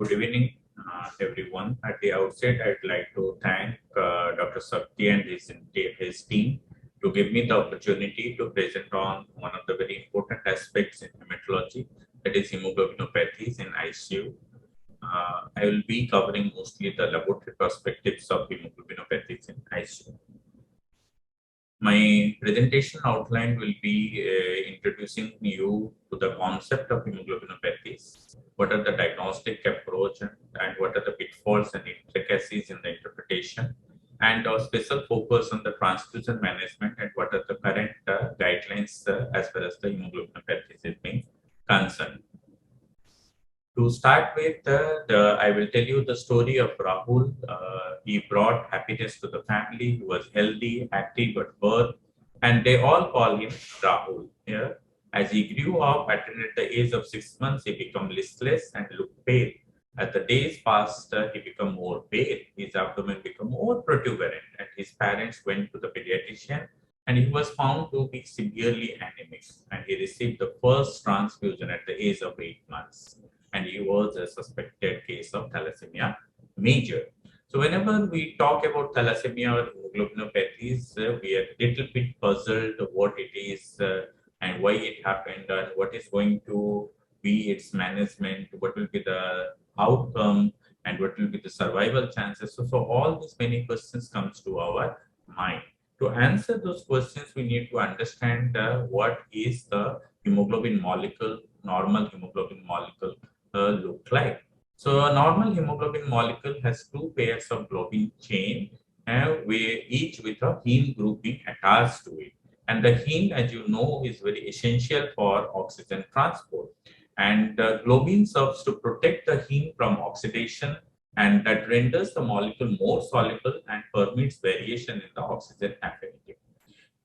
Good evening, everyone. At the outset, I'd like to thank Dr. Sakti and his team to give me the opportunity to present on one of the very important aspects in hematology, that is hemoglobinopathies in ICU. I will be covering mostly the laboratory perspectives of hemoglobinopathies in ICU. My presentation outline will be introducing you to the concept of hemoglobinopathies, what are the diagnostic approach and what are the pitfalls and intricacies in the interpretation, and a special focus on the transfusion management and what are the current guidelines as far as the hemoglobinopathies is being concerned. To start with, I will tell you the story of Rahul. He brought happiness to the family. He was healthy, active at birth, and they all call him Rahul. Yeah? As he grew up, at the age of 6 months, he became listless and looked pale. As the days passed, he became more pale. His abdomen became more protuberant, and his parents went to the pediatrician, and he was found to be severely anemic. And he received the first transfusion at the age of 8 months, and he was a suspected case of thalassemia major. So whenever we talk about thalassemia or hemoglobinopathies, we are a little bit puzzled what it is and why it happened and what is going to be its management, what will be the outcome and what will be the survival chances. So all these many questions comes to our mind. To answer those questions, we need to understand what is the hemoglobin molecule, normal hemoglobin molecule look like. So a normal hemoglobin molecule has two pairs of globin chain, each with a heme grouping attached to it. And the heme, as you know, is very essential for oxygen transport. And globin serves to protect the heme from oxidation, and that renders the molecule more soluble and permits variation in the oxygen affinity.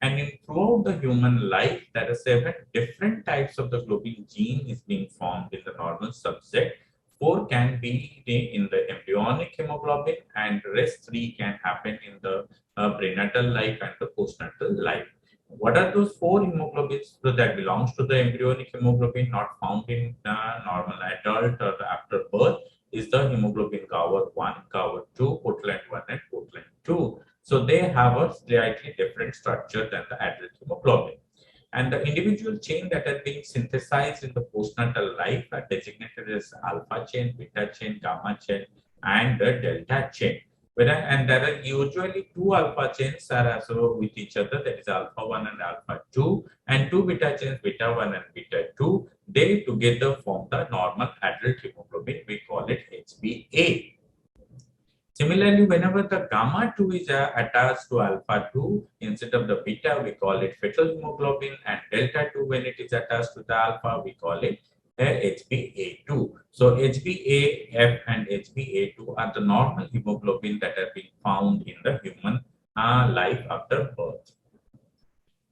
And throughout the human life, there are 7 different types of the globin gene is being formed in the normal subject. 4 can be in the embryonic hemoglobin, and rest 3 can happen in the prenatal life and the postnatal life. What are those 4 hemoglobins that belongs to the embryonic hemoglobin not found in normal adult or after birth is the hemoglobin Gower 1, Gower 2, Portland 1 and Portland 2. So they have a slightly different structure than the adult hemoglobin. And the individual chain that are being synthesized in the postnatal life are designated as alpha chain, beta chain, gamma chain, and the delta chain. And there are usually 2 alpha chains are also with each other, that is alpha 1 and alpha 2, and 2 beta chains, beta 1 and beta 2. They together form the normal adult hemoglobin. We call it HbA. Similarly, whenever the gamma 2 is attached to alpha 2, instead of the beta, we call it fetal hemoglobin, and delta 2, when it is attached to the alpha, we call it HbA2. So HbAF and HbA2 are the normal hemoglobin that are being found in the human life after birth.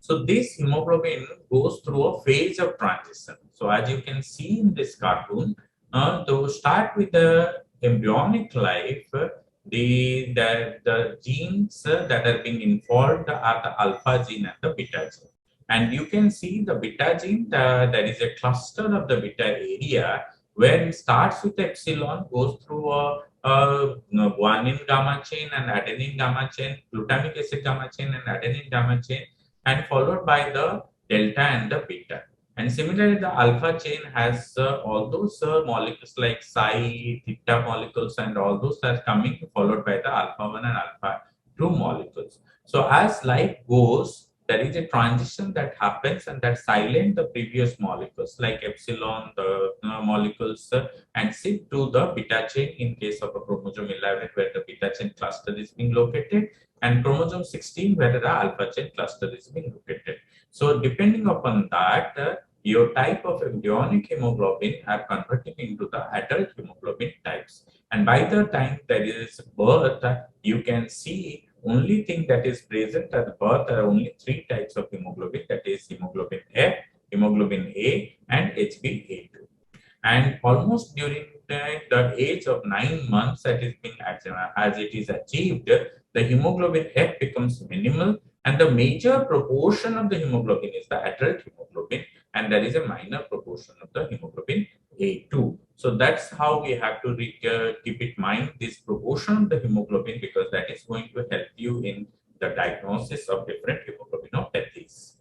So this hemoglobin goes through a phase of transition. So as you can see in this cartoon, to start with the embryonic life, the genes that are being involved are the alpha gene and the beta gene. And you can see the beta gene, there is a cluster of the beta area where it starts with epsilon, goes through a guanine gamma chain and adenine gamma chain, glutamic acid gamma chain and adenine gamma chain, and followed by the delta and the beta. And similarly, the alpha chain has all those molecules like psi, theta molecules, and all those are coming followed by the alpha 1 and alpha 2 molecules. So as life goes, there is a transition that happens and that silent the previous molecules like epsilon, the molecules, and shift to the beta chain in case of a chromosome 11 where the beta chain cluster is being located, and chromosome 16 where the alpha chain cluster is being located. So depending upon that, your type of embryonic hemoglobin are converting into the adult hemoglobin types. And by the time there is birth, you can see only thing that is present at birth are only 3 types of hemoglobin, that is hemoglobin F, hemoglobin A, and HbA2. And almost during the age of 9 months that is being as it is achieved, the hemoglobin F becomes minimal, and the major proportion of the hemoglobin is the adult hemoglobin, and there is a minor proportion of the hemoglobin A2. So that's how we have to keep in mind this proportion of the hemoglobin, because that is going to help you in the diagnosis of different hemoglobinopathies.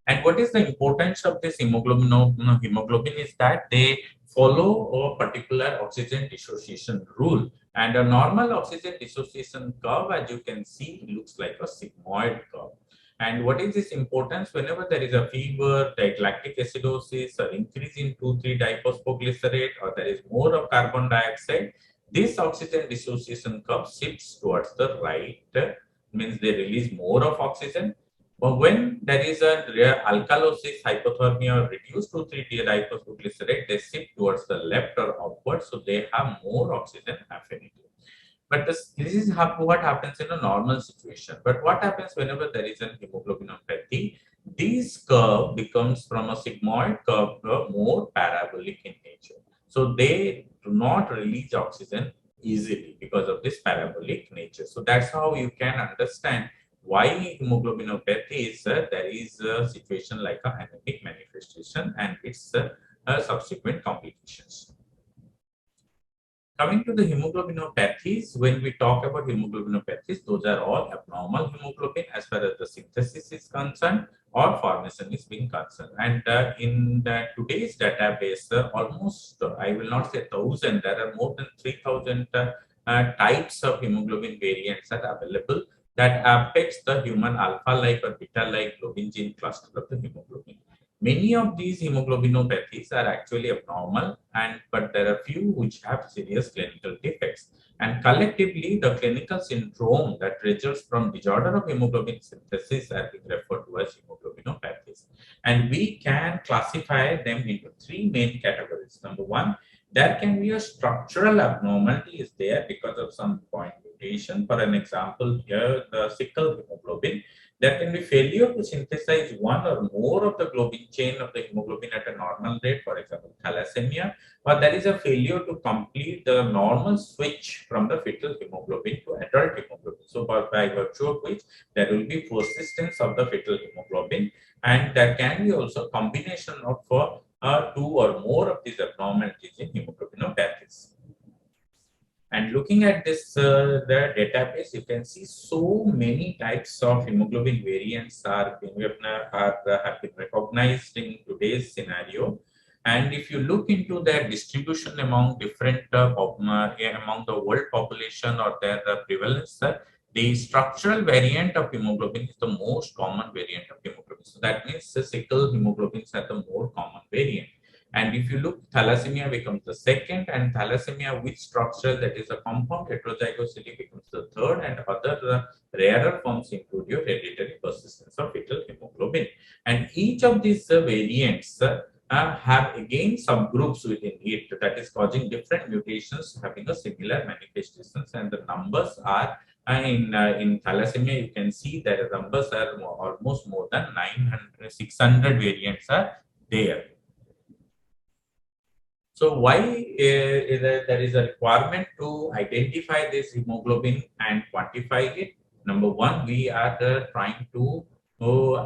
And what is the importance of this hemoglobin is that they follow a particular oxygen dissociation rule. And a normal oxygen dissociation curve, as you can see, looks like a sigmoid curve. And what is this importance? Whenever there is a fever, like lactic acidosis, or increase in 2,3-diphosphoglycerate, or there is more of carbon dioxide, this oxygen dissociation curve shifts towards the right, means they release more of oxygen. But when there is a rare alkalosis, hypothermia, or reduced 2,3-diphosphoglycerate, they shift towards the left or upward, so they have more oxygen affinity. But this is what happens in a normal situation. But what happens whenever there is an hemoglobinopathy? This curve becomes from a sigmoid curve to a more parabolic in nature. So they do not release oxygen easily because of this parabolic nature. So that's how you can understand why hemoglobinopathy is there is a situation like a anemic manifestation and its subsequent complications. Coming to the hemoglobinopathies, when we talk about hemoglobinopathies, those are all abnormal hemoglobin as far as the synthesis is concerned or formation is being concerned. And in today's database, almost, I will not say 1,000, there are more than 3,000 types of hemoglobin variants are available that affects the human alpha-like or beta-like globin gene cluster of the hemoglobin. Many of these hemoglobinopathies are actually abnormal, but there are few which have serious clinical defects. And collectively, the clinical syndrome that results from disorder of hemoglobin synthesis are being referred to as hemoglobinopathies. And we can classify them into three main categories. Number one, there can be a structural abnormality is there because of some point mutation. For an example, here the sickle hemoglobin, there can be failure to synthesize one or more of the globin chain of the hemoglobin at a normal rate, for example, thalassemia, or there is a failure to complete the normal switch from the fetal hemoglobin to adult hemoglobin. So, by virtue of which there will be persistence of the fetal hemoglobin, and there can be also combination of two or more of these abnormalities in hemoglobinopathies. And looking at this the database, you can see so many types of hemoglobin variants have been recognized in today's scenario. And if you look into their distribution among different among the world population or their prevalence, the structural variant of hemoglobin is the most common variant of hemoglobin. So that means the sickle hemoglobins are the more common variant. And if you look, thalassemia becomes the second, and thalassemia with structure that is a compound heterozygosity becomes the third, and other rarer forms include your hereditary persistence of fetal hemoglobin. And each of these variants have again subgroups within it that is causing different mutations having a similar manifestations, and the numbers are in thalassemia, you can see that the numbers are almost more than 600 variants are there. So why there is a requirement to identify this hemoglobin and quantify it? Number one, we are trying to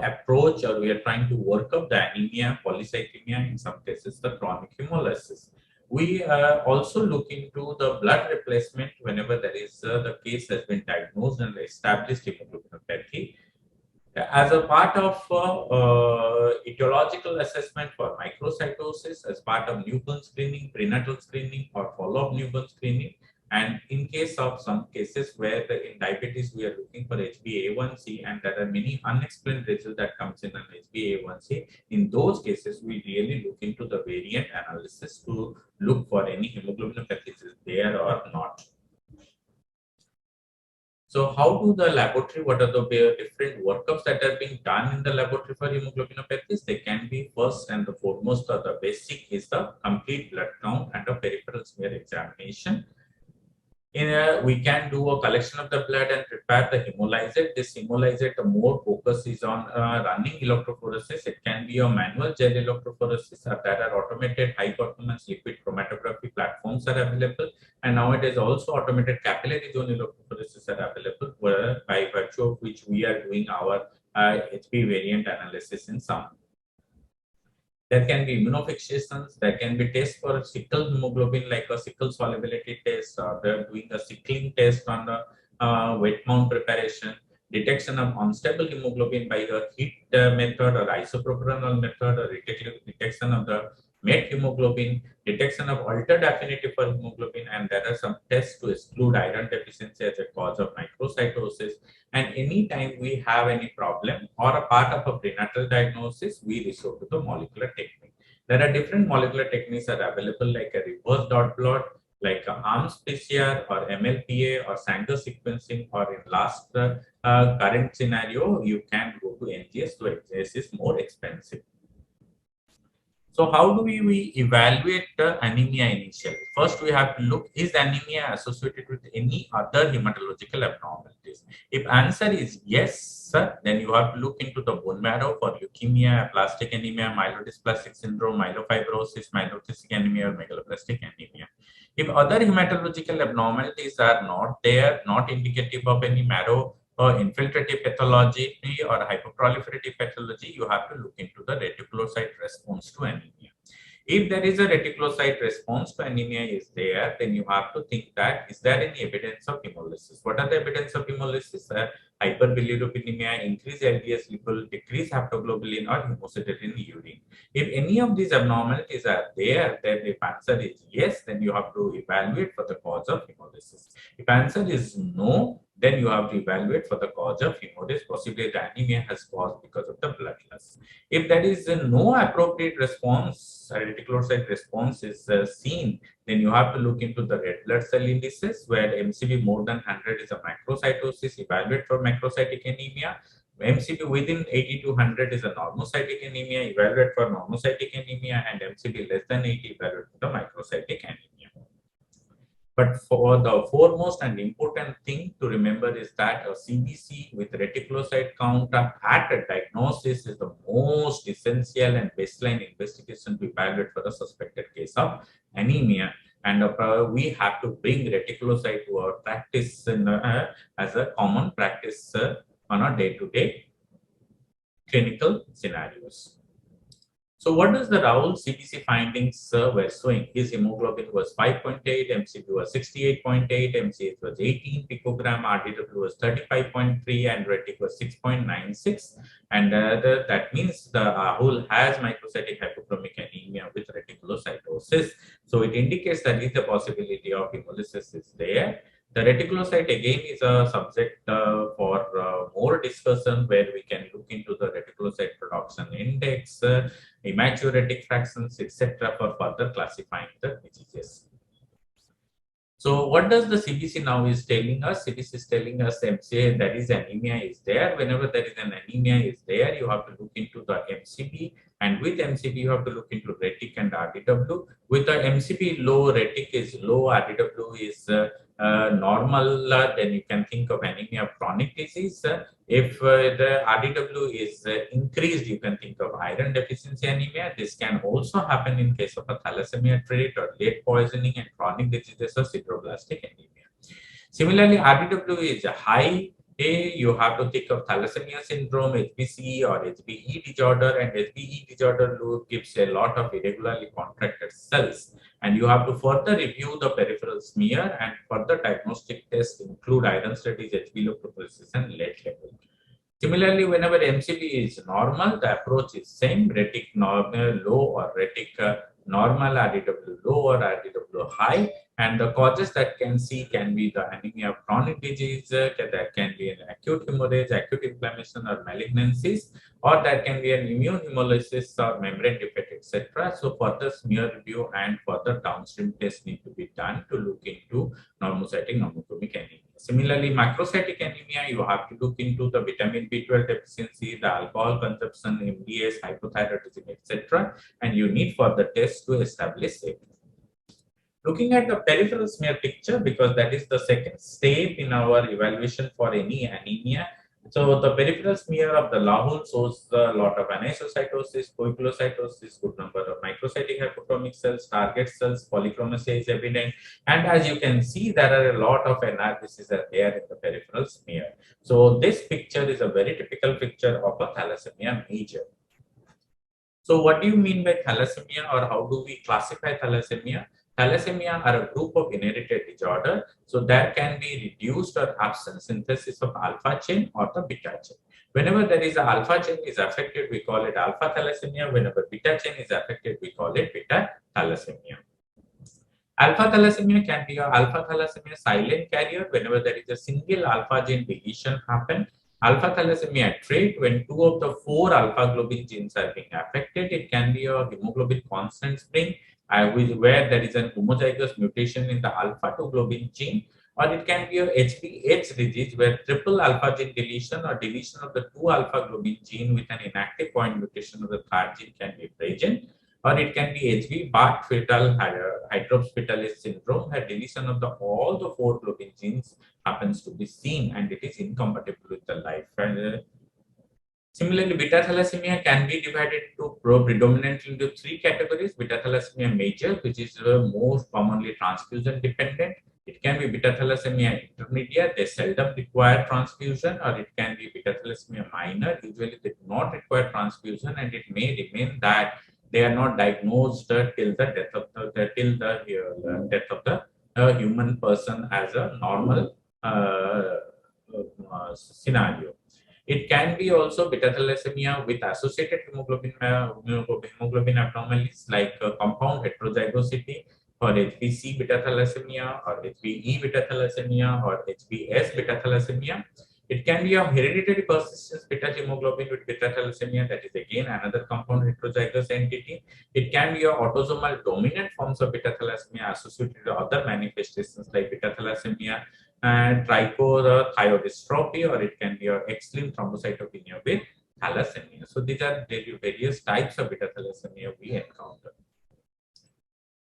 approach, or we are trying to work up the anemia, polycythemia, in some cases the chronic hemolysis. We also look into the blood replacement whenever there is the case has been diagnosed and established hemoglobinopathy. As a part of etiological assessment for microcytosis, as part of newborn screening, prenatal screening, or follow-up newborn screening. And in case of some cases where in diabetes we are looking for HbA1c, and there are many unexplained results that comes in an HbA1c, in those cases we really look into the variant analysis to look for any hemoglobinopathies is there or not. So how do the laboratory, what are the different workups that are being done in the laboratory for hemoglobinopathies? They can be first and the foremost, or the basic is the complete blood count and a peripheral smear examination. We can do a collection of the blood and prepare the hemolyzate. This hemolyzate, the more focus is on running electrophoresis. It can be a manual gel electrophoresis, or there are automated high performance liquid chromatography platforms are available. And nowadays also automated capillary zone electrophoresis are available, by virtue of which we are doing our HP variant analysis in some. There can be immunofixations. There can be tests for sickle hemoglobin, like a sickle solubility test, or they're doing a sickling test on the wet mount preparation. Detection of unstable hemoglobin by the heat method or isopropanol method, or detection of the met hemoglobin, detection of altered affinity for hemoglobin, and there are some tests to exclude iron deficiency as a cause of microcytosis. And anytime we have any problem or a part of a prenatal diagnosis, we resort to the molecular technique. There are different molecular techniques that are available, like a reverse dot plot, like a ARMS PCR or MLPA or Sanger sequencing, or in last current scenario, you can go to NGS, so NGS is more expensive. So how do we evaluate the anemia initially? First, we have to look, is anemia associated with any other hematological abnormalities? If answer is yes, sir, then you have to look into the bone marrow for leukemia, aplastic anemia, myelodysplastic syndrome, myelofibrosis, myelocytic anemia, or megaloblastic anemia. If other hematological abnormalities are not there, not indicative of any marrow or infiltrative pathology or hyperproliferative pathology, you have to look into the reticulocyte response to anemia. If there is a reticulocyte response to anemia is there, then you have to think that, is there any evidence of hemolysis? What are the evidence of hemolysis? Hyperbilirubinemia, increased LDS level, decreased haptoglobulin, or hemocysteine in urine. If any of these abnormalities are there, then if answer is yes, then you have to evaluate for the cause of hemolysis. If answer is no, then you have to evaluate for the cause of hemolysis. Possibly the anemia has caused because of the blood loss. If there is no appropriate response, reticulocyte response is seen, then you have to look into the red blood cell indices, where MCV more than 100 is a macrocytosis, evaluate for macrocytic anemia. MCV within 80 to 100 is a normocytic anemia, evaluate for normocytic anemia, and MCV less than 80, evaluate for the microcytic anemia. But for the foremost and important thing to remember is that a CBC with reticulocyte count at a diagnosis is the most essential and baseline investigation to evaluate for the suspected case of anemia. And we have to bring reticulocyte to our practice as a common practice on a day-to-day clinical scenarios. So what does the Raoul CBC findings were showing? His hemoglobin was 5.8, MCV was 68.8, MCH was 18 picogram, RDW was 35.3, and retic was 6.96. And that means the Raoul has microcytic hypochromic anemia with reticulocytosis. So it indicates that is the possibility of hemolysis is there. The reticulocyte again is a subject for more discussion, where we can look into the reticulocyte production index, immature retic fractions, etc., for further classifying the diseases. So what does the CBC now is telling us? CBC is telling us MCA, that is anemia is there. Whenever there is an anemia is there, you have to look into the MCB, and with MCB you have to look into retic and RDW. With the MCB low, retic is low, RDW is normal, then you can think of anemia of chronic disease. If the RDW is increased, you can think of iron deficiency anemia. This can also happen in case of a thalassemia trait or lead poisoning and chronic diseases of sideroblastic anemia. Similarly, RDW is high, you have to think of thalassemia syndrome, HBC or HBE disorder, and HBE disorder gives a lot of irregularly contracted cells. And you have to further review the peripheral smear, and further diagnostic tests include iron studies, HB electrophoresis, and lead level. Similarly, whenever MCB is normal, the approach is same, retic normal low or retic normal, RDW low or RDW high. And the causes that can see can be the anemia of chronic disease, that can be an acute hemorrhage, acute inflammation or malignancies, or that can be an immune hemolysis or membrane defect, etc. So further smear review and further downstream tests need to be done to look into normocytic normochromic anemia. Similarly, macrocytic anemia, you have to look into the vitamin B12 deficiency, the alcohol consumption, MDS, hypothyroidism, etc. And you need further tests to establish it. Looking at the peripheral smear picture, because that is the second step in our evaluation for any anemia. So the peripheral smear of the Lahul shows a lot of anisocytosis, poikilocytosis, good number of microcytic hypochromic cells, target cells, polychromacy is evident. And as you can see, there are a lot of analyses are there in the peripheral smear. So this picture is a very typical picture of a thalassemia major. So what do you mean by thalassemia, or how do we classify thalassemia? Thalassemia are a group of inherited disorder. So there can be reduced or absent synthesis of alpha chain or the beta chain. Whenever there is a alpha chain is affected, we call it alpha thalassemia. Whenever beta chain is affected, we call it beta thalassemia. Alpha thalassemia can be a alpha thalassemia silent carrier whenever there is a single alpha gene deletion happen. Alpha thalassemia trait when two of the four alpha globin genes are being affected. It can be a hemoglobin constant spring where there is an homozygous mutation in the alpha 2 globin gene, or it can be a HBH disease where triple alpha gene deletion or deletion of the two alpha globin gene with an inactive point mutation of the third gene can be present, or it can be HB Bart fetal hydrops fetalis syndrome, where deletion of all the four globin genes happens to be seen and it is incompatible with the life. Similarly, beta thalassemia can be divided predominantly into three categories. Beta thalassemia major, which is most commonly transfusion dependent. It can be beta thalassemia intermediate, they seldom require transfusion, or it can be beta thalassemia minor, usually they do not require transfusion, and it may remain that they are not diagnosed till the death of death of the human person as a normal scenario. It can be also beta thalassemia with associated hemoglobin abnormalities like compound heterozygosity, or HBC beta thalassemia, or HBE beta thalassemia, or HBS beta thalassemia. It can be a hereditary persistence beta hemoglobin with beta thalassemia, that is again another compound heterozygous entity. It can be a autosomal dominant forms of beta thalassemia associated with other manifestations like beta thalassemia and trichothiodystrophy, or it can be a X-linked thrombocytopenia with thalassemia. So these are the various types of beta thalassemia we encounter.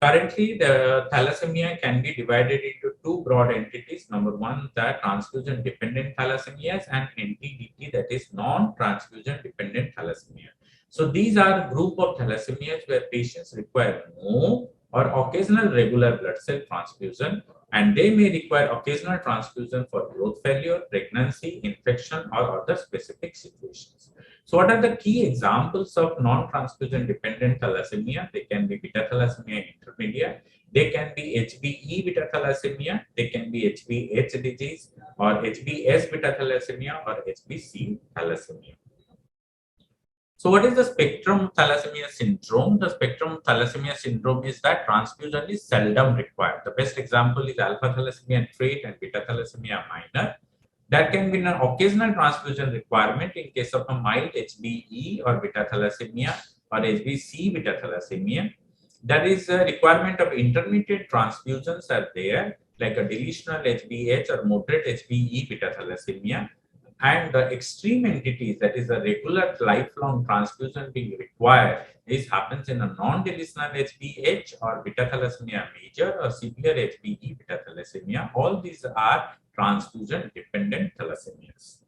Currently, the thalassemia can be divided into two broad entities. Number one, the transfusion dependent thalassemias, and NTDT, that is non-transfusion dependent thalassemia. So these are group of thalassemias where patients require no or occasional regular blood cell transfusion, and they may require occasional transfusion for growth failure, pregnancy, infection, or other specific situations. So what are the key examples of non-transfusion dependent thalassemia? They can be beta thalassemia intermediate, they can be HBE beta thalassemia, they can be HBH disease, or HBS beta thalassemia, or HBC thalassemia. So what is the spectrum thalassemia syndrome? The spectrum thalassemia syndrome is that transfusion is seldom required. The best example is alpha thalassemia trait and beta thalassemia minor. There can be an occasional transfusion requirement in case of a mild HBE or beta thalassemia, or HBC beta thalassemia. There is a requirement of intermediate transfusions are there, like a deletional HBH or moderate HBE beta thalassemia. And the extreme entities, that is a regular lifelong transfusion being required, this happens in a non-deletional HBH or beta thalassemia major or severe HBE beta thalassemia. All these are transfusion dependent thalassemias.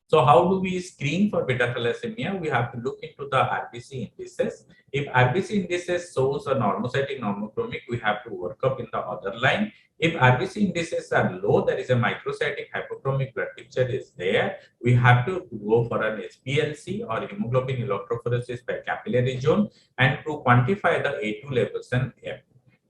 So how do we screen for beta thalassemia? We have to look into the RBC indices. If RBC indices shows a normocytic normochromic, we have to work up in the other line. If RBC indices are low, there is a microcytic hypochromic blood picture is there, we have to go for an HPLC or hemoglobin electrophoresis by capillary zone and to quantify the A2 levels and F.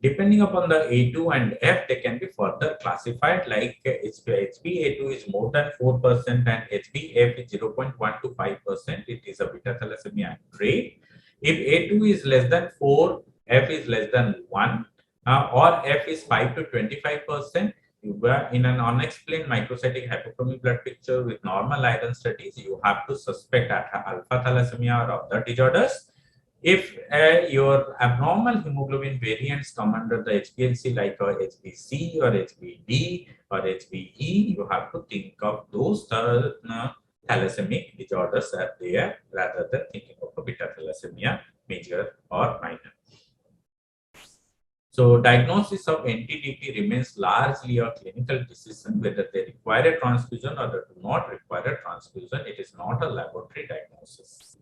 Depending upon the A2 and F, they can be further classified, like HbA2 is more than 4% and HbF is 0.1 to 5%. It is a beta thalassemia trait. If A2 is less than 4, F is less than 1, or F is 5 to 25%, in an unexplained microcytic hypochromic blood picture with normal iron studies, you have to suspect alpha thalassemia or other disorders. If your abnormal hemoglobin variants come under the HbA1c like HbC or HbD or HbE, you have to think of those thalassemic disorders are there rather than thinking of a beta thalassemia major or minor. So diagnosis of NTDT remains largely a clinical decision whether they require a transfusion or they do not require a transfusion. It is not a laboratory diagnosis.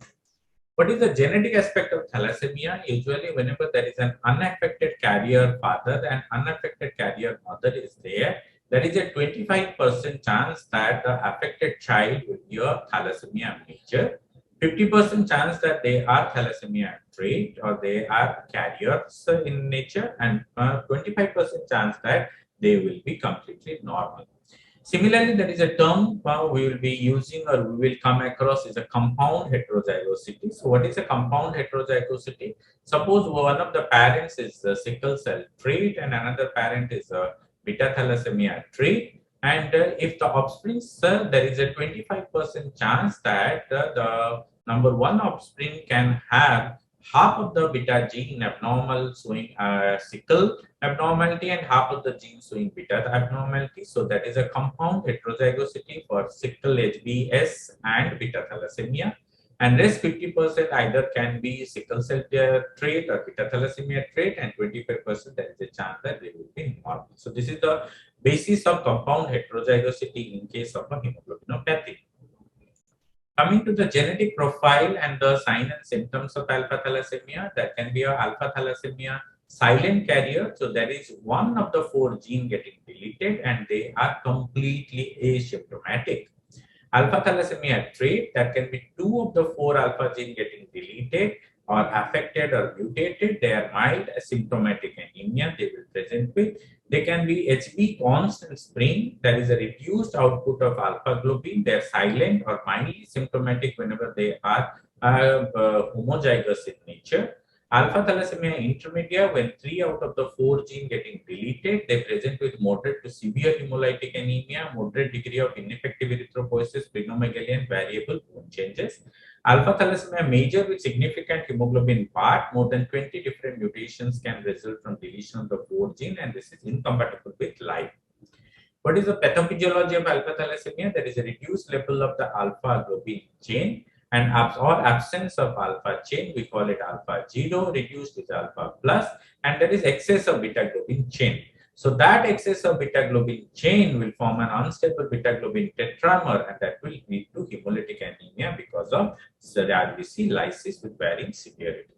What is the genetic aspect of thalassemia? Usually, whenever there is an unaffected carrier father and unaffected carrier mother is there is a 25% chance that the affected child will be a thalassemia major. 50% chance that they are thalassemia trait or they are carriers in nature, and 25% chance that they will be completely normal. Similarly, there is a term we will be using or we will come across is a compound heterozygosity. So, what is a compound heterozygosity? Suppose one of the parents is a sickle cell trait and another parent is a beta thalassemia trait. And if the offspring, there is a 25% chance that the number one offspring can have half of the beta gene abnormal showing sickle abnormality and half of the gene showing beta abnormality. So that is a compound heterozygosity for sickle HBS and beta thalassemia. And rest 50% either can be sickle cell trait or beta thalassemia trait, and 25% there is a chance that they will be normal. So this is the basis of compound heterozygosity in case of a hemoglobinopathy. Coming to the genetic profile and the sign and symptoms of alpha thalassemia, that can be a alpha thalassemia silent carrier. So there is one of the four gene getting deleted and they are completely asymptomatic. Alpha thalassemia trait, that can be two of the four alpha gene getting deleted or affected or mutated. They are mild asymptomatic anemia they will present with. They can be HB constant spring, there is a reduced output of alpha globin. They are silent or mildly symptomatic whenever they are homozygous in nature. Alpha thalassemia intermedia, when 3 out of the 4 gene getting deleted, they present with moderate to severe hemolytic anemia, moderate degree of ineffective erythropoiesis, splenomegaly, and variable bone changes. Alpha thalassemia major with significant hemoglobin part, more than 20 different mutations can result from deletion of the 4 gene, and this is incompatible with life. What is the pathophysiology of alpha thalassemia? There is a reduced level of the alpha globin chain and absence of alpha chain. We call it alpha 0, reduced is alpha plus, and there is excess of beta globin chain. So that excess of beta globin chain will form an unstable beta globin tetramer, and that will lead to hemolytic anemia because of RBC lysis with varying severity.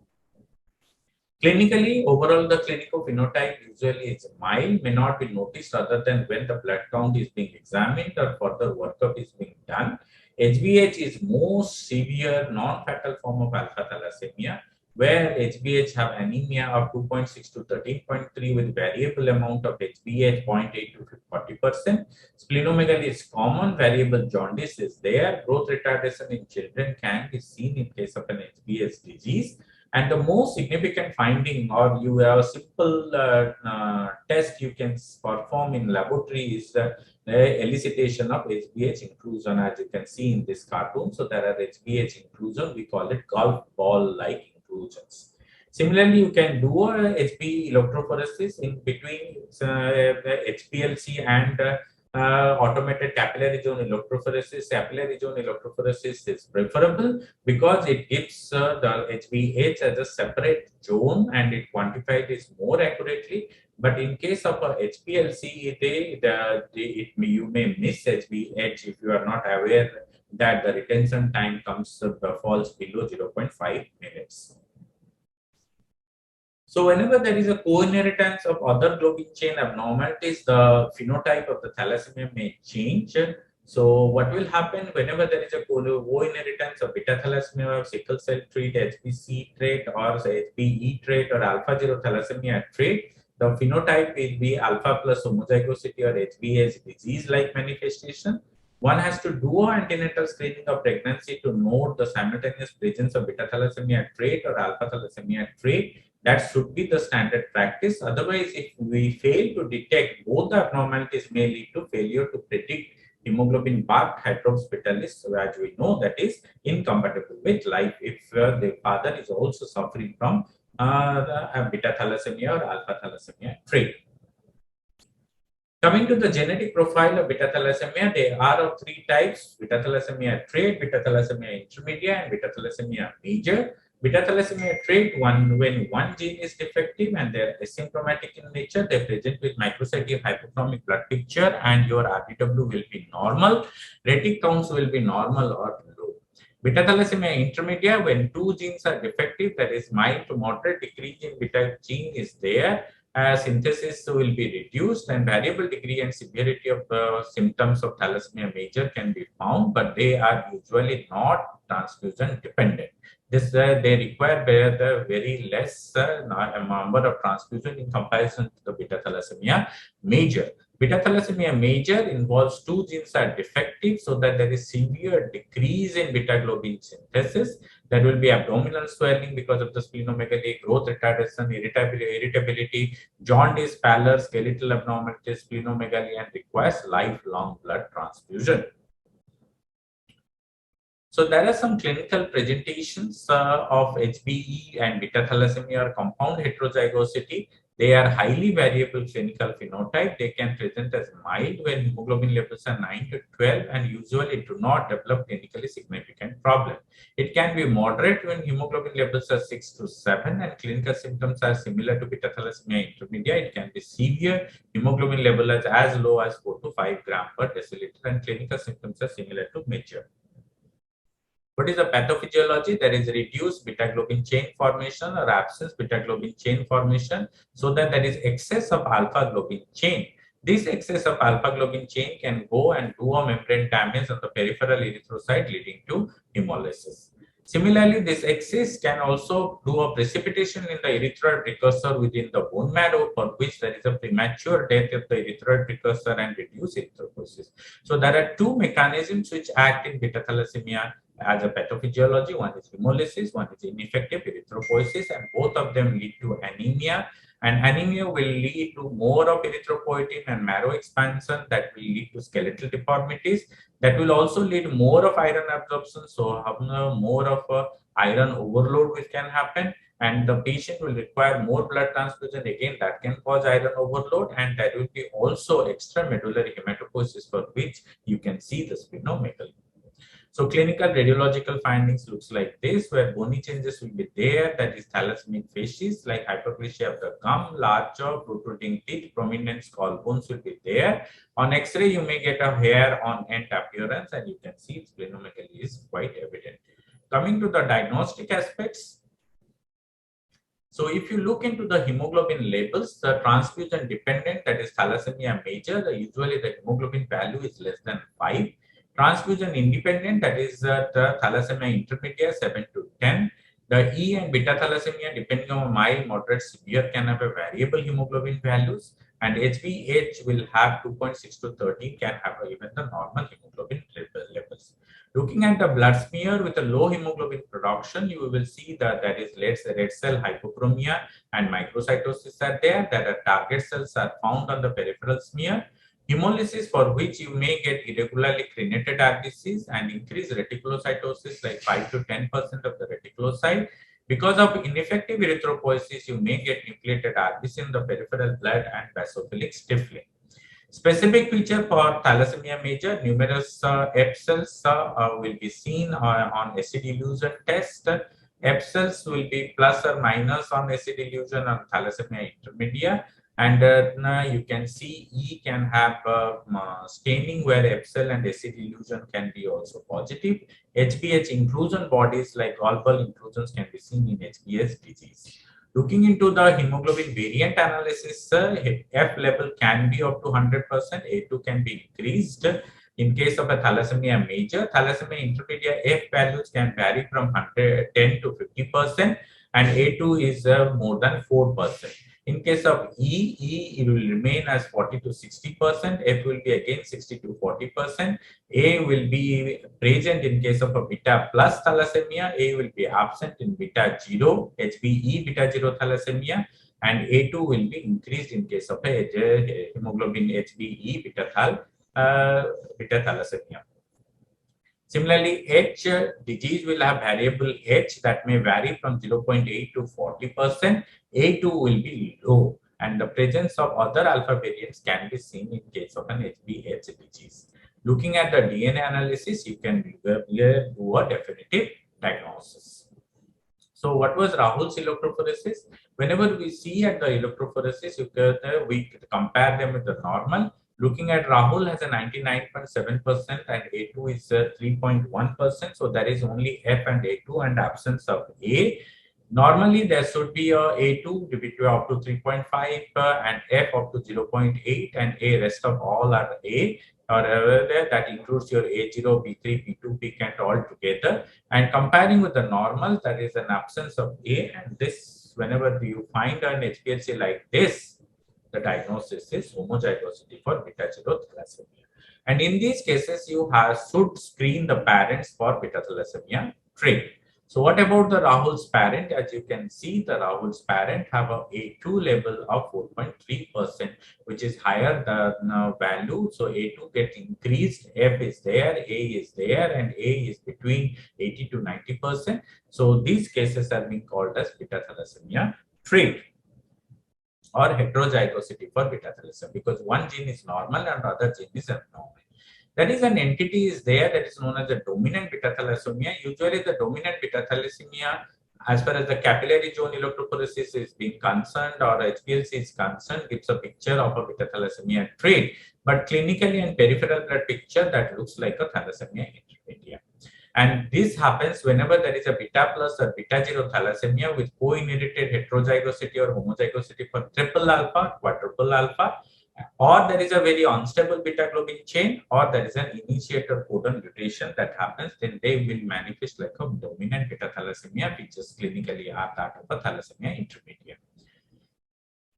Clinically, overall, the clinical phenotype usually is mild, may not be noticed other than when the blood count is being examined or further workup is being done. HBH is most severe non-fatal form of alpha thalassemia, where HBH have anemia of 2.6 to 13.3 with variable amount of HBH 0.8 to 40%. Splenomegaly is common, variable jaundice is there. Growth retardation in children can be seen in case of an HBS disease. And the most significant finding, or you have a simple test you can perform in laboratory, is the elicitation of HBH inclusion, as you can see in this cartoon. So there are HBH inclusion, we call it golf ball-like inclusions. Similarly, you can do a HB electrophoresis in between HPLC and automated capillary zone electrophoresis. Capillary zone electrophoresis is preferable because it gives the HBH as a separate zone and it quantified it more accurately. But in case of a HPLC, you may miss HBH if you are not aware that the retention time falls below 0.5 minutes. So whenever there is a co-inheritance of other globin chain abnormalities, the phenotype of the thalassemia may change. So what will happen whenever there is a co-inheritance of beta thalassemia, sickle cell trait, HBC trait, or HBE trait, or alpha 0 thalassemia trait, the phenotype will be alpha plus homozygosity or HBS disease-like manifestation. One has to do antenatal screening of pregnancy to note the simultaneous presence of beta thalassemia trait or alpha thalassemia trait. That should be the standard practice. Otherwise, if we fail to detect both the abnormalities, may lead to failure to predict hemoglobin barked hydrospitalis, as we know that is incompatible with life if the father is also suffering from the beta thalassemia or alpha thalassemia trait. Coming to the genetic profile of beta thalassemia, there are of 3 types: beta thalassemia trait, beta thalassemia intermedia, and beta thalassemia major. Beta thalassemia trait, when one gene is defective and they're asymptomatic in nature, they present with microcytic hypochromic blood picture and your RDW will be normal. Retic counts will be normal or low. Beta thalassemia intermedia, when 2 genes are defective, that is mild to moderate decrease in beta gene is there, synthesis will be reduced, and variable degree and severity of the symptoms of thalassemia major can be found, but they are usually not transfusion dependent. This they require the very less number of transfusion in comparison to the beta thalassemia major. Beta thalassemia major involves two genes are defective, so that there is severe decrease in beta globin synthesis. There will be abdominal swelling because of the splenomegaly, growth retardation, irritability, jaundice, pallor, skeletal abnormalities, splenomegaly, and requires lifelong blood transfusion. So there are some clinical presentations of HBE and beta thalassemia or compound heterozygosity. They are highly variable clinical phenotype. They can present as mild when hemoglobin levels are 9 to 12 and usually do not develop clinically significant problem. It can be moderate when hemoglobin levels are 6 to 7 and clinical symptoms are similar to beta thalassemia intermedia. It can be severe. Hemoglobin level is as low as 4 to 5 gram per deciliter and clinical symptoms are similar to major. What is the pathophysiology? There is reduced beta globin chain formation or absence beta globin chain formation, so that there is excess of alpha globin chain. This excess of alpha globin chain can go and do a membrane damage on the peripheral erythrocyte, leading to hemolysis. Similarly, this excess can also do a precipitation in the erythroid precursor within the bone marrow, for which there is a premature death of the erythroid precursor and reduced erythropoiesis. So there are two mechanisms which act in beta thalassemia as a pathophysiology. One is hemolysis, one is ineffective erythropoiesis, and both of them lead to anemia. And anemia will lead to more of erythropoietin and marrow expansion that will lead to skeletal deformities. That will also lead more of iron absorption, so more of iron overload which can happen, and the patient will require more blood transfusion. Again, that can cause iron overload, and there will be also extramedullary hematopoiesis, for which you can see the splenomegaly. So clinical radiological findings looks like this, where bony changes will be there, that is thalassemic facies like hyperplasia of the gum, large jaw, protruding teeth, prominent skull bones will be there. On X-ray, you may get a hair on end appearance, and you can see splenomegaly is quite evident. Coming to the diagnostic aspects. So if you look into the hemoglobin labels, the transfusion dependent, that is thalassemia major, usually the hemoglobin value is less than 5. Transfusion independent, that is the thalassemia intermediate, 7 to 10. The E and beta thalassemia, depending on mild, moderate, severe, can have a variable hemoglobin values, and HbH will have 2.6 to 13, can have even the normal hemoglobin levels. Looking at the blood smear with a low hemoglobin production, you will see that there is red cell hypochromia and microcytosis are there. That are target cells are found on the peripheral smear. Hemolysis, for which you may get irregularly crenated RBCs and increased reticulocytosis like 5 to 10% of the reticulocyte. Because of ineffective erythropoiesis, you may get nucleated RBC in the peripheral blood and basophilic stiffling. Specific feature for thalassemia major, numerous F cells will be seen on acid illusion test. F cells will be plus or minus on acid illusion on thalassemia intermedia. And you can see E can have staining where F cell and acid illusion can be also positive. HBH inclusion bodies like Golbal inclusions can be seen in HBS disease. Looking into the hemoglobin variant analysis, F level can be up to 100%, A2 can be increased. In case of a thalassemia major, thalassemia intermediate, F values can vary from 10 to 50%, and A2 is more than 4%. In case of E, it will remain as 40 to 60%. F will be again 60 to 40%. A will be present in case of a beta plus thalassemia. A will be absent in beta 0, HBE beta 0 thalassemia. And A2 will be increased in case of a hemoglobin HBE beta thalassemia. Similarly, H disease will have variable H that may vary from 0.8 to 40%. A2 will be low, and the presence of other alpha variants can be seen in case of an HbH disease. Looking at the DNA analysis, you can do a definitive diagnosis. So what was Rahul's electrophoresis? Whenever we see at the electrophoresis, we compare them with the normal. Looking at Rahul has a 99.7% and A2 is 3.1%. So there is only F and A2 and absence of A. Normally, there should be a A2 between up to 3.5 and F up to 0.8 and A rest of all are A. Or there that includes your A0, B3, B2, Pcant all together. And comparing with the normal, that is an absence of A. And this, whenever you find an HPLC like this, the diagnosis is homozygosity for beta zero thalassemia. And in these cases, you should screen the parents for beta thalassemia trait. So what about the Rahul's parent? As you can see, the Rahul's parent have a A2 level of 4.3%, which is higher than value. So A2 get increased, F is there, A is there, and A is between 80 to 90%. So these cases are being called as beta thalassemia trait or heterozygosity for beta thalassemia, because one gene is normal and other gene is abnormal. That is, an entity is there that is known as the dominant beta thalassemia. Usually the dominant beta thalassemia, as far as the capillary zone electrophoresis is being concerned or HPLC is concerned, gives a picture of a beta thalassemia trait, but clinically and peripheral blood picture that looks like a thalassemia intermedia. And this happens whenever there is a beta plus or beta zero thalassemia with co-inherited heterozygosity or homozygosity for triple alpha, quadruple alpha, or there is a very unstable beta globin chain, or there is an initiator codon mutation that happens, then they will manifest like a dominant beta thalassemia, which is clinically are that of a thalassemia intermediate.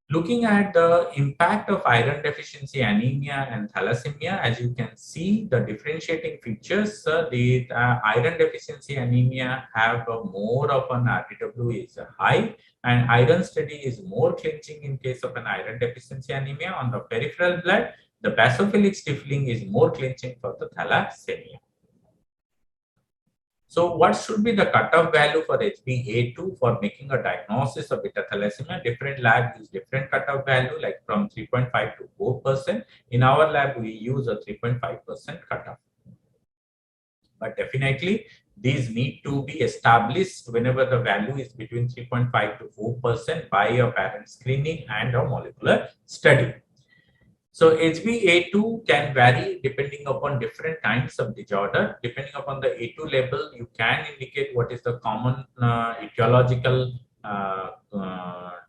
Looking at the impact of iron deficiency anemia and thalassemia, as you can see, the differentiating features, the iron deficiency anemia have more of an RDW is high, and iron steady is more clenching in case of an iron deficiency anemia. On the peripheral blood, the basophilic stifling is more clenching for the thalassemia. So what should be the cutoff value for HbA2 for making a diagnosis of beta thalassemia? Different labs use different cutoff value, like from 3.5 to 4%. In our lab, we use a 3.5% cutoff. But definitely, these need to be established whenever the value is between 3.5 to 4% by a parent screening and a molecular study. So HbA2 can vary depending upon different kinds of disorder. Depending upon the A2 level, you can indicate what is the common etiological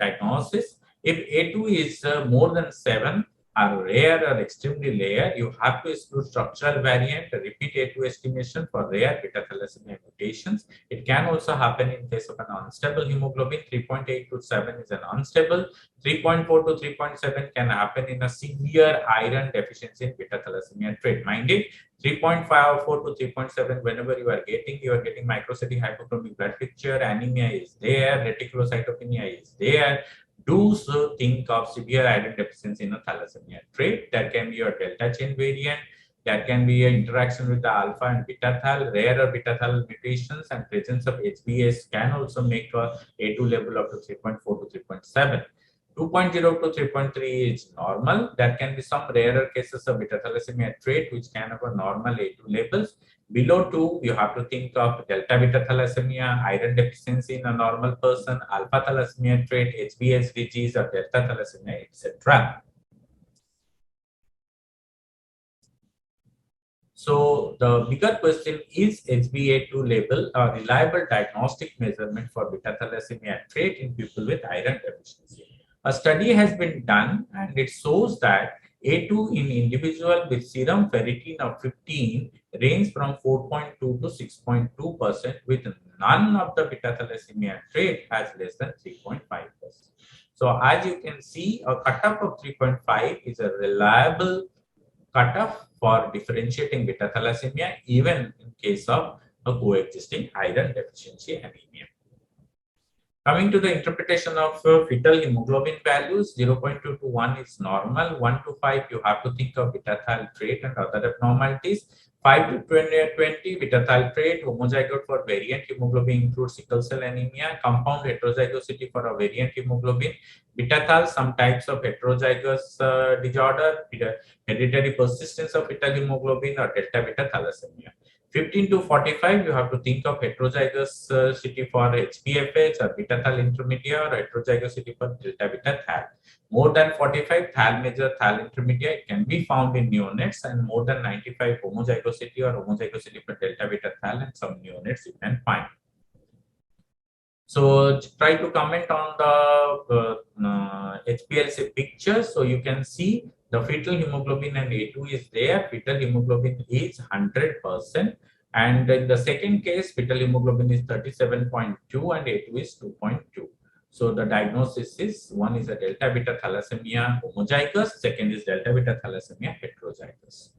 diagnosis. If A2 is more than 7, are rare or extremely rare, you have to exclude structural variant, repeat A2 estimation for rare beta thalassemia mutations. It can also happen in case of an unstable hemoglobin. 3.8 to 7 is an unstable. 3.4 to 3.7 can happen in a severe iron deficiency in beta thalassemia trait. Mind it, 3.54 to 3.7, whenever you are getting microcytic hypochromic blood picture, anemia is there, reticulocytopenia is there. Do so think of severe iron deficiency in a thalassemia trait. There can be a delta chain variant. There can be an interaction with the alpha and beta thal, rare or beta thal mutations, and presence of HbS can also make a A2 level up to 3.4 to 3.7. 2.0 to 3.3 is normal. There can be some rarer cases of beta thalassemia trait which can have a normal A2 levels. Below 2, you have to think of delta beta thalassemia, iron deficiency in a normal person, alpha thalassemia trait, HbS disease, or delta thalassemia, etc. So the bigger question is HbA2 level a reliable diagnostic measurement for beta thalassemia trait in people with iron deficiency. A study has been done and it shows that A2 in individual with serum ferritin of 15 range from 4.2 to 6.2%, with none of the beta thalassemia trait has less than 3.5%. So as you can see, a cutoff of 3.5 is a reliable cutoff for differentiating beta thalassemia even in case of a coexisting iron deficiency anemia. Coming to the interpretation of fetal hemoglobin values, 0.2 to 1 is normal, 1 to 5 you have to think of beta thal trait and other abnormalities. 5 to 20 beta thal trait, homozygote for variant hemoglobin includes sickle cell anemia, compound heterozygosity for a variant hemoglobin, beta thal, some types of heterozygous disorder, hereditary persistence of fetal hemoglobin, or delta beta thalassemia. 15 to 45, you have to think of heterozygosity for HPFH or beta thal intermedia, or heterozygosity for delta beta thal. More than 45, thal major, thal intermedia can be found in neonates, and more than 95, homozygosity or homozygosity for delta beta thal, and some neonates you can find. So try to comment on the HPLC picture. So you can see the fetal hemoglobin and A2 is there. Fetal hemoglobin is 100%. And in the second case, fetal hemoglobin is 37.2 and A2 is 2.2. So the diagnosis is, one is a delta beta thalassemia homozygous, second is delta beta thalassemia heterozygous.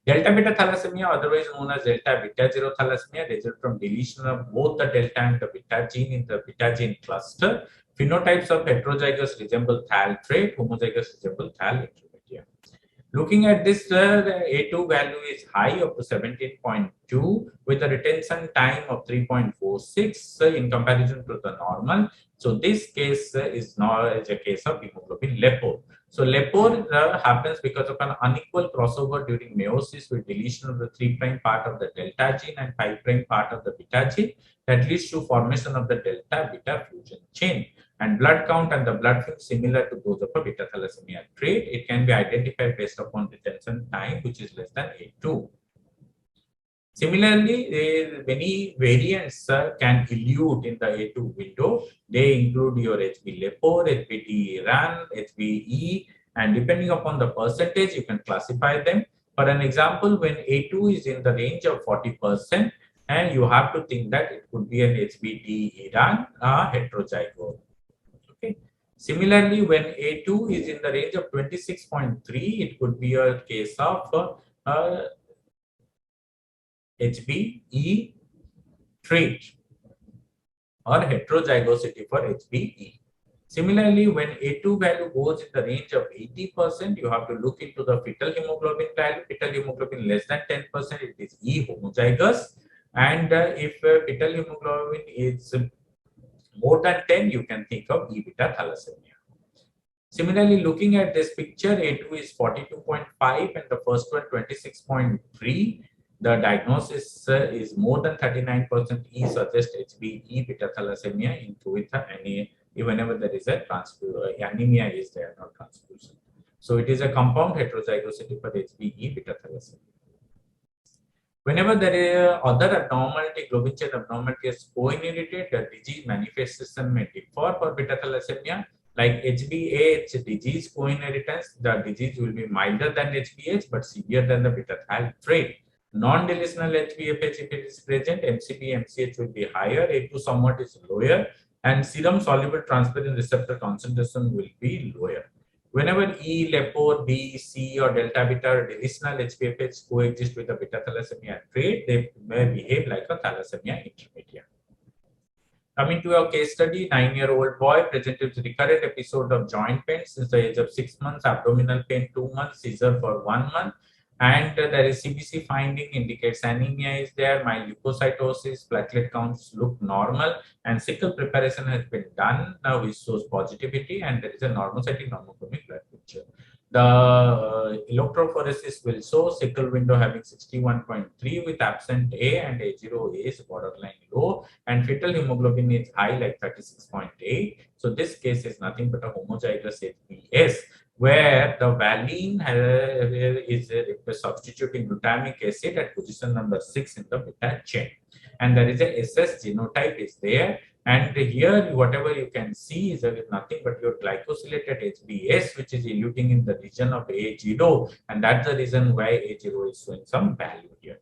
Delta beta thalassemia, otherwise known as delta beta zero thalassemia, results from deletion of both the delta and the beta gene in the beta gene cluster. Phenotypes of heterozygous resemble THAL trait, homozygous resemble THAL intromedia. Looking at this, the A2 value is high, up to 17.2, with a retention time of 3.46 in comparison to the normal. So this case is not a case of hemoglobin LEPO. So LEPO happens because of an unequal crossover during meiosis with deletion of the 3' part of the delta gene and 5' part of the beta gene that leads to formation of the delta beta fusion chain. And blood count and the blood film similar to those of a beta thalassemia trait. It can be identified based upon retention time, which is less than A2. Similarly, many variants can elude in the A2 window. They include your HB-LEPO, HB-TERAN, HB-E, and depending upon the percentage, you can classify them. For an example, when A2 is in the range of 40%, and you have to think that it could be an HB-TERAN heterozygote. Okay. Similarly, when A2 is in the range of 26.3, it could be a case of HBE trait or heterozygosity for HBE. Similarly, when A2 value goes in the range of 80%, you have to look into the fetal hemoglobin value. Fetal hemoglobin less than 10%, it is E homozygous. And if fetal hemoglobin is more than 10, you can think of E beta thalassemia. Similarly, looking at this picture, A2 is 42.5 and the first one 26.3. The diagnosis is more than 39%. E suggests HBE beta thalassemia into with whenever there is a anemia is there, not transfusion. So it is a compound heterozygosity for HBE beta thalassemia. Whenever there is other abnormality, globin chain abnormality is co-inherited, the disease manifestation may differ for beta thalassemia. Like HBH disease co-inheritance, the disease will be milder than HBH but severe than the beta thal trait. Non-deletional HBFH, if it is present, MCB, MCH will be higher, A2 somewhat is lower, and serum soluble transferrin receptor concentration will be lower. Whenever E, LEPO, B, C, or delta beta or deletional HBFH coexist with the beta thalassemia trait, they may behave like a thalassemia intermedia. Coming to our case study, 9-year-old boy presented with recurrent episode of joint pain since the age of 6 months, abdominal pain 2 months, seizure for 1 month, and there is CBC finding indicates anemia is there, mild leukocytosis, platelet counts look normal, and sickle preparation has been done, which shows positivity, and there is a normocytic normochromic blood picture. The electrophoresis will show sickle window having 61.3 with absent A, and A0 is borderline low, and fetal hemoglobin is high like 36.8. So this case is nothing but a homozygous HBS, where the valine is substituting glutamic acid at position number 6 in the beta chain, and there is a SS genotype is there. And here, whatever you can see is nothing but your glycosylated HBS, which is eluting in the region of A0, and that's the reason why A0 is showing some value here.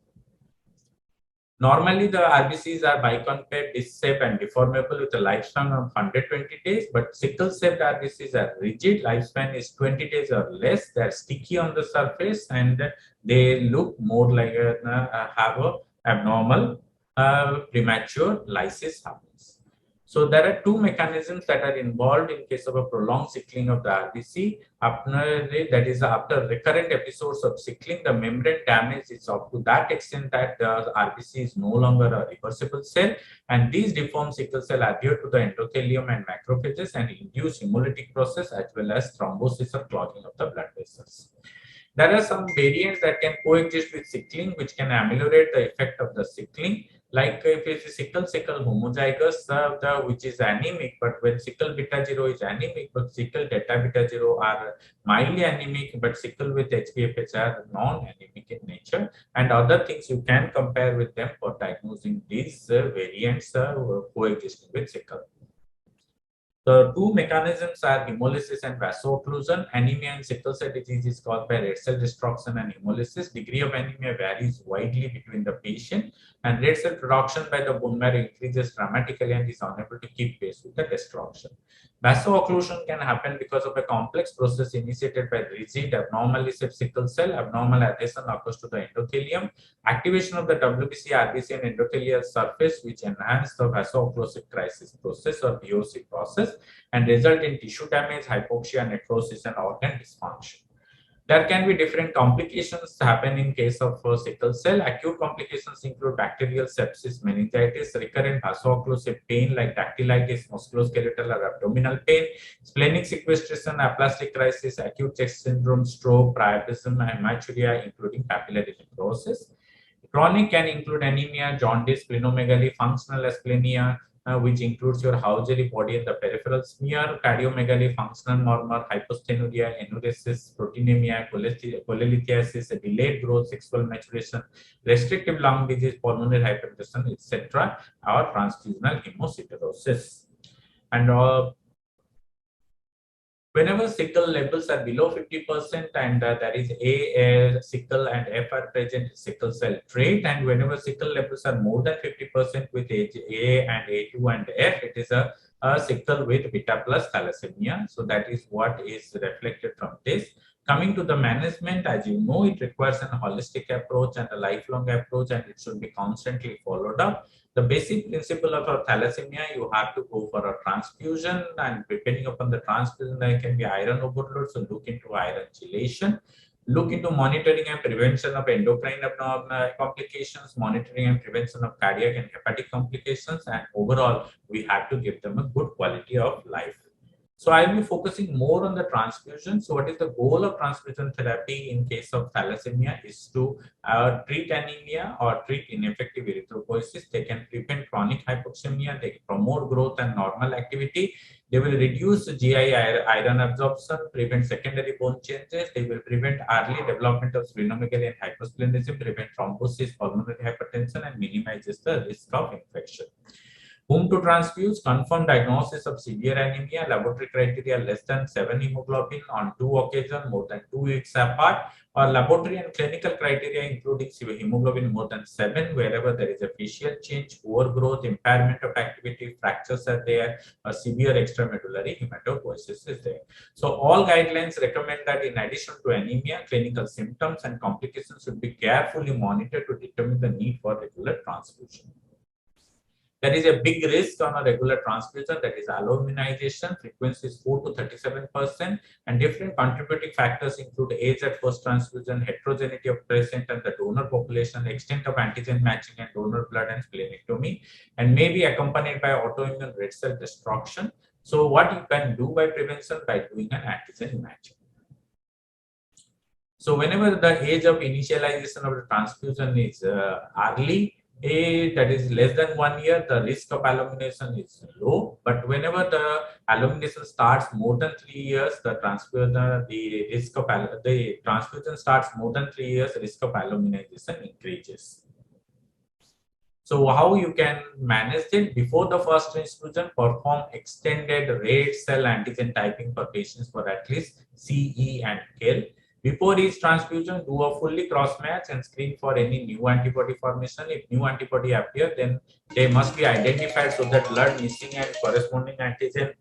Normally, the RBCs are biconcave, disc-shaped, and deformable with a lifespan of 120 days, but sickle-shaped RBCs are rigid, lifespan is 20 days or less, they are sticky on the surface, and they look more like have a abnormal premature lysis happens. So there are two mechanisms that are involved in case of a prolonged sickling of the RBC. That is, after recurrent episodes of sickling, the membrane damage is up to that extent that the RBC is no longer a reversible cell, and these deformed sickle cell adhere to the endothelium and macrophages and induce hemolytic process as well as thrombosis or clogging of the blood vessels. There are some variants that can coexist with sickling, which can ameliorate the effect of the sickling. Like if it's sickle homozygous, which is anemic, but when sickle beta 0 is anemic, but sickle delta beta 0 are mildly anemic, but sickle with HbFH are non-anemic in nature, and other things you can compare with them for diagnosing these variants coexisting with sickle. The two mechanisms are hemolysis and vasoocclusion. Anemia in sickle cell disease is caused by red cell destruction and hemolysis. Degree of anemia varies widely between the patient, and red cell production by the bone marrow increases dramatically and is unable to keep pace with the destruction. Vasoocclusion can happen because of a complex process initiated by rigid, abnormally shaped sickle cell. Abnormal adhesion occurs to the endothelium. Activation of the WBC, RBC, and endothelial surface, which enhance the vasoocclusive crisis process or VOC process, and result in tissue damage, hypoxia, necrosis, and organ dysfunction. There can be different complications happen in case of sickle cell. Acute complications include bacterial sepsis, meningitis, recurrent vasoocclusive pain like dactylitis, musculoskeletal or abdominal pain, splenic sequestration, aplastic crisis, acute chest syndrome, stroke, priapism, and hematuria, including papillary necrosis. Chronic can include anemia, jaundice, splenomegaly, functional asplenia, which includes your Hauseri body and the peripheral smear, cardiomegaly, functional murmur, hypostenuria, enuresis, proteinemia, cholelithiasis, delayed growth, sexual maturation, restrictive lung disease, pulmonary hypertension, etc., or transfusional hemosiderosis. And whenever sickle levels are below 50% and there is A, sickle and F are present in sickle cell trait, and whenever sickle levels are more than 50% with A and A2 and F, it is a sickle with beta plus thalassemia. So that is what is reflected from this. Coming to the management, as you know, it requires an holistic approach and a lifelong approach, and it should be constantly followed up. The basic principle of a thalassemia, you have to go for a transfusion, and depending upon the transfusion, there can be iron overload. So look into iron chelation. Look into monitoring and prevention of endocrine complications, monitoring and prevention of cardiac and hepatic complications, and overall, we have to give them a good quality of life. So I'll be focusing more on the transfusion. So what is the goal of transfusion therapy in case of thalassemia is to treat anemia or treat ineffective erythropoiesis. They can prevent chronic hypoxemia. They promote growth and normal activity. They will reduce GI iron absorption, prevent secondary bone changes. They will prevent early development of splenomegaly and hyposplenism, prevent thrombosis, pulmonary hypertension, and minimizes the risk of infection. Whom to transfuse? Confirmed diagnosis of severe anemia, laboratory criteria less than 7 hemoglobin on 2 occasions more than 2 weeks apart, or laboratory and clinical criteria including hemoglobin more than 7 wherever there is a facial change, overgrowth, impairment of activity, fractures are there, or severe extramedullary hematopoiesis is there. So all guidelines recommend that in addition to anemia, clinical symptoms and complications should be carefully monitored to determine the need for regular transfusion. There is a big risk on a regular transfusion, that is alloimmunization. Frequency is 4 to 37%, and different contributing factors include age at first transfusion, heterogeneity of patient and the donor population, extent of antigen matching and donor blood, and splenectomy, and may be accompanied by autoimmune red cell destruction. So what you can do by prevention? By doing an antigen matching. So whenever the age of initialization of the transfusion is early, that is less than 1 year, the risk of alloimmunization is low. But whenever the alloimmunization starts more than 3 years, the transfusion starts more than 3 years, risk of alloimmunization increases. So how you can manage it? Before the first transfusion, perform extended red cell antigen typing for patients for at least CE and KEL. Before each transfusion, do a fully cross-match and screen for any new antibody formation. If new antibody appear, then they must be identified so that blood missing and corresponding antigen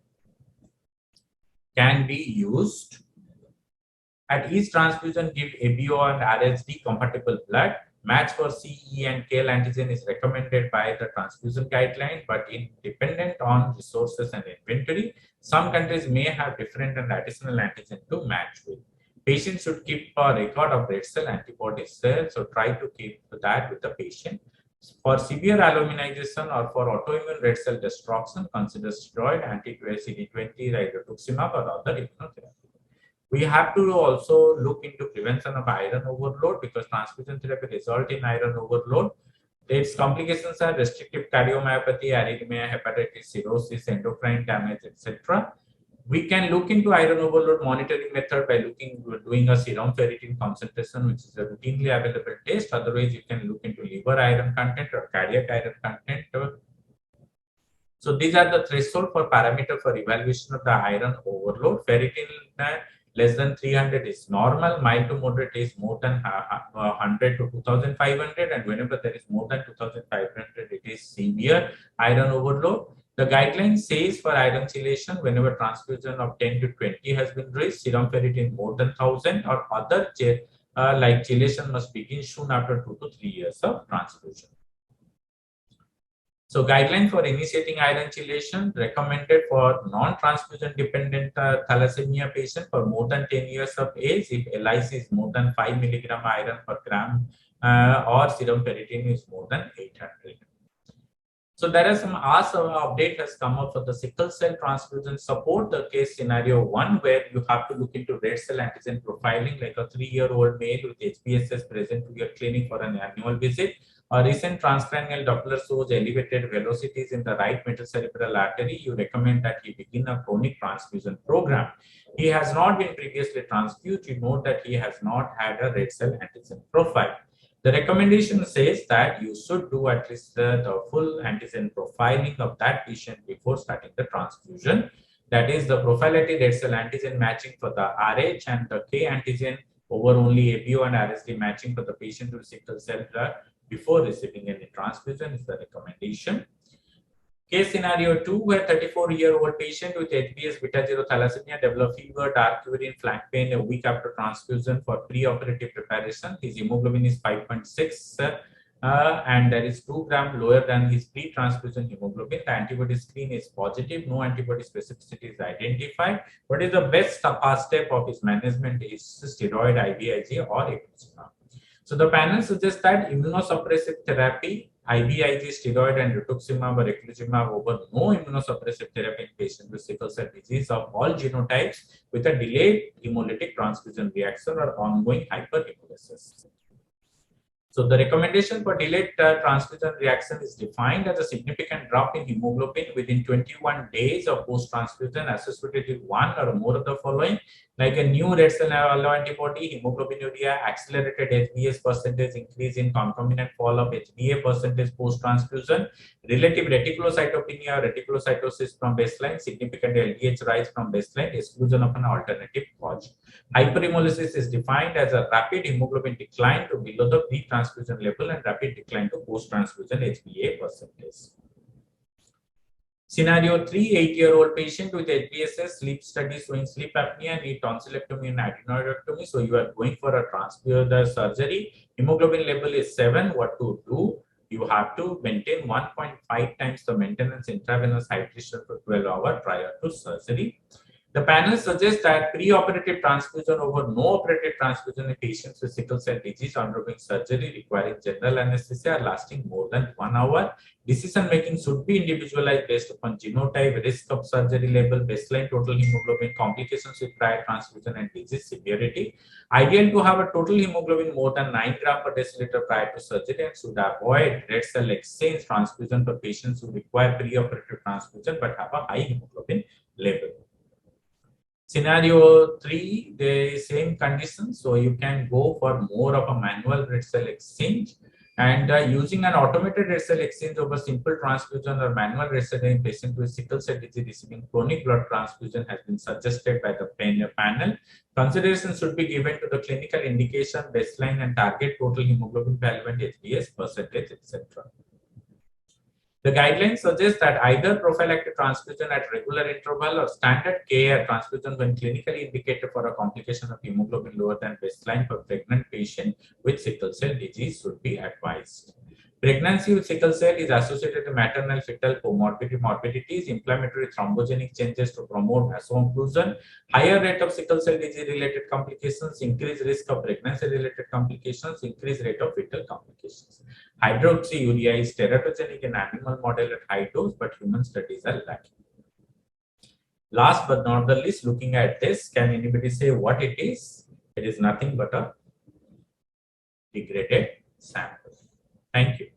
can be used. At each transfusion, give ABO and RHD compatible blood. Match for CE and KL antigen is recommended by the transfusion guideline, but dependent on resources and inventory. Some countries may have different and additional antigen to match with. Patients should keep a record of red cell antibodies there, so try to keep that with the patient. For severe alloimmunization or for autoimmune red cell destruction, consider steroid, anti-CD20, rituximab, or other immunotherapy. We have to also look into prevention of iron overload because transfusion therapy results in iron overload. Its complications are restrictive cardiomyopathy, arrhythmia, hepatitis, cirrhosis, endocrine damage, etc. We can look into iron overload monitoring method by doing a serum ferritin concentration, which is a routinely available test. Otherwise, you can look into liver iron content or cardiac iron content. So these are the threshold for parameter for evaluation of the iron overload. Ferritin less than 300 is normal, mild to moderate is more than 100 to 2500, and whenever there is more than 2500, it is severe iron overload. The guideline says for iron chelation, whenever transfusion of 10 to 20 has been reached, serum ferritin more than 1000 or other like chelation must begin soon after 2 to 3 years of transfusion. So guideline for initiating iron chelation recommended for non-transfusion dependent thalassemia patient for more than 10 years of age if LIC is more than 5 milligram iron per gram or serum ferritin is more than 800. So there are some update has come up for the sickle cell transfusion support. The case scenario 1 where you have to look into red cell antigen profiling, like a 3-year-old male with HBSS present to your clinic for an annual visit. A recent transcranial Doppler shows elevated velocities in the right metacerebral artery. You recommend that he begin a chronic transfusion program. He has not been previously transfused. You note that he has not had a red cell antigen profile. The recommendation says that you should do at least the full antigen profiling of that patient before starting the transfusion. That is the prophylactic red cell antigen matching for the RH and the K antigen over only ABO and RSD matching for the patient with sickle cell before receiving any transfusion is the recommendation. Case scenario 2, where 34-year-old patient with HBS beta 0 thalassemia developed fever, dark urine, flank pain a week after transfusion for pre-operative preparation. His hemoglobin is 5.6 and there is 2 gram lower than his pre-transfusion hemoglobin. The antibody screen is positive, no antibody specificity is identified. What is the best first step of his management is steroid, IVIG or eculizumab. So the panel suggests that immunosuppressive therapy, IVIG, steroid, and rituximab or eculizumab over no immunosuppressive therapy in patients with sickle cell disease of all genotypes with a delayed hemolytic transfusion reaction or ongoing hyperhemolysis. So the recommendation for delayed transfusion reaction is defined as a significant drop in hemoglobin within 21 days of post-transfusion associated with one or more of the following, like a new red cell alloantibody, hemoglobinuria, accelerated HbS percentage increase in concomitant fall of HbA percentage post-transfusion, relative reticulocytopenia or reticulocytosis from baseline, significant LDH rise from baseline, exclusion of an alternative cause. Hyperhemolysis is defined as a rapid hemoglobin decline to below the pre-transfusion level and rapid decline to post-transfusion HbA percentage. Scenario 3, 8-year-old patient with HBSS, sleep study showing sleep apnea, need tonsillectomy and adenoidectomy. So you are going for a transfusion surgery. Hemoglobin level is 7. What to do? You have to maintain 1.5 times the maintenance intravenous hydration for 12 hours prior to surgery. The panel suggests that pre-operative transfusion over no operative transfusion in patients with sickle cell disease undergoing surgery requiring general anesthesia lasting more than 1 hour. Decision making should be individualized based upon genotype, risk of surgery level, baseline total hemoglobin, complications with prior transfusion, and disease severity. Ideal to have a total hemoglobin more than 9 gram per deciliter prior to surgery and should avoid red cell exchange transfusion for patients who require pre-operative transfusion but have a high hemoglobin level. Scenario 3, the same conditions, so you can go for more of a manual red cell exchange, and using an automated red cell exchange over simple transfusion or manual red cell in patient with sickle cell disease receiving chronic blood transfusion has been suggested by the panel. Consideration should be given to the clinical indication, baseline and target total hemoglobin value and HbS percentage, etc. The guidelines suggest that either prophylactic transfusion at regular interval or standard care transfusion when clinically indicated for a complication of hemoglobin lower than baseline for pregnant patient with sickle cell disease should be advised. Pregnancy with sickle cell is associated with maternal fetal morbidities, inflammatory thrombogenic changes to promote vaso-occlusion, higher rate of sickle cell disease related complications, increased risk of pregnancy related complications, increased rate of fetal complications. Hydroxyurea is teratogenic in animal model at high dose, but human studies are lacking. Last but not the least, looking at this, can anybody say what it is? It is nothing but a degraded sample. Thank you.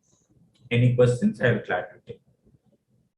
Any questions? I will gladly take.